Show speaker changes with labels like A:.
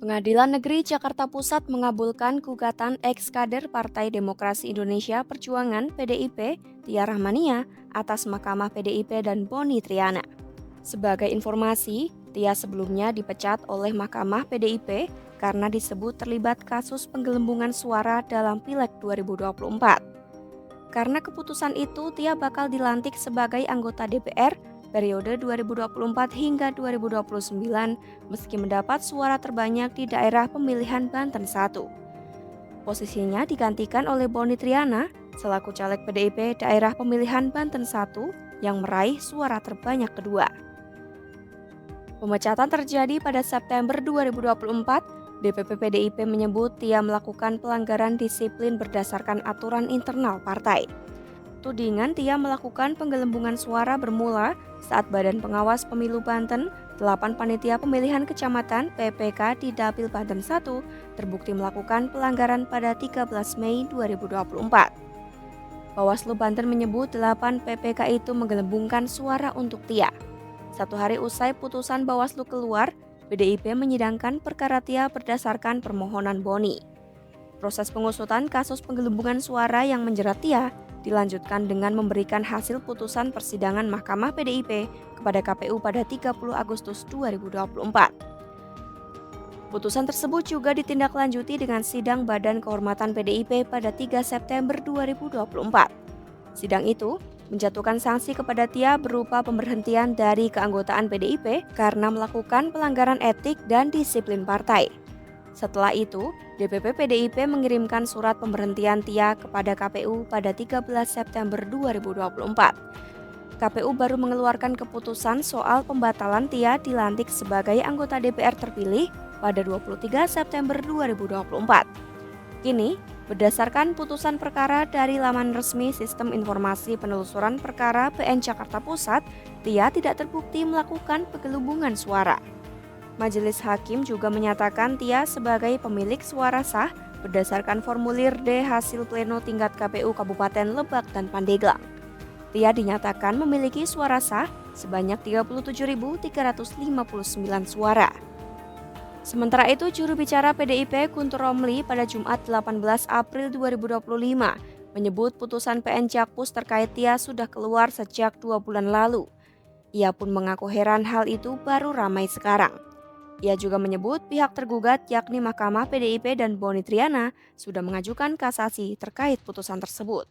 A: Pengadilan Negeri Jakarta Pusat mengabulkan gugatan ex-kader Partai Demokrasi Indonesia Perjuangan (PDIP) Tia Rahmania atas Mahkamah PDIP dan Boni Triana. Sebagai informasi, Tia sebelumnya dipecat oleh Mahkamah PDIP karena disebut terlibat kasus penggelembungan suara dalam Pileg 2024. Karena keputusan itu, Tia bakal dilantik sebagai anggota DPR periode 2024 hingga 2029 meski mendapat suara terbanyak di daerah pemilihan Banten 1. Posisinya digantikan oleh Boni Triana selaku caleg PDIP daerah pemilihan Banten 1 yang meraih suara terbanyak kedua. Pemecatan terjadi pada September 2024. DPP PDIP menyebut Tia melakukan pelanggaran disiplin berdasarkan aturan internal partai. Tudingan Tia melakukan penggelembungan suara bermula saat Badan Pengawas Pemilu Banten, 8 panitia pemilihan kecamatan (PPK) di Dapil Banten 1 terbukti melakukan pelanggaran pada 13 Mei 2024. Bawaslu Banten menyebut 8 PPK itu menggelembungkan suara untuk Tia. Satu hari usai putusan Bawaslu keluar, PDIP menyidangkan perkara Tia berdasarkan permohonan Boni. Proses pengusutan kasus penggelembungan suara yang menjerat Tia dilanjutkan dengan memberikan hasil putusan persidangan Mahkamah PDIP kepada KPU pada 30 Agustus 2024. Putusan tersebut juga ditindaklanjuti dengan sidang Badan Kehormatan PDIP pada 3 September 2024. Sidang itu menjatuhkan sanksi kepada Tia berupa pemberhentian dari keanggotaan PDIP karena melakukan pelanggaran etik dan disiplin partai. Setelah itu, DPP PDIP mengirimkan surat pemberhentian Tia kepada KPU pada 13 September 2024. KPU baru mengeluarkan keputusan soal pembatalan Tia dilantik sebagai anggota DPR terpilih pada 23 September 2024. Kini, berdasarkan putusan perkara dari laman resmi Sistem Informasi Penelusuran Perkara PN Jakarta Pusat, Tia tidak terbukti melakukan penggelembungan suara. Majelis Hakim juga menyatakan Tia sebagai pemilik suara sah berdasarkan formulir D hasil pleno tingkat KPU Kabupaten Lebak dan Pandeglang. Tia dinyatakan memiliki suara sah sebanyak 37.359 suara. Sementara itu, juru bicara PDIP Guntur Romli pada Jumat 18 April 2025 menyebut putusan PN Jakpus terkait Tia sudah keluar sejak 2 bulan lalu. Ia pun mengaku heran hal itu baru ramai sekarang. Ia juga menyebut pihak tergugat yakni Mahkamah PDIP dan Boni Triana sudah mengajukan kasasi terkait putusan tersebut.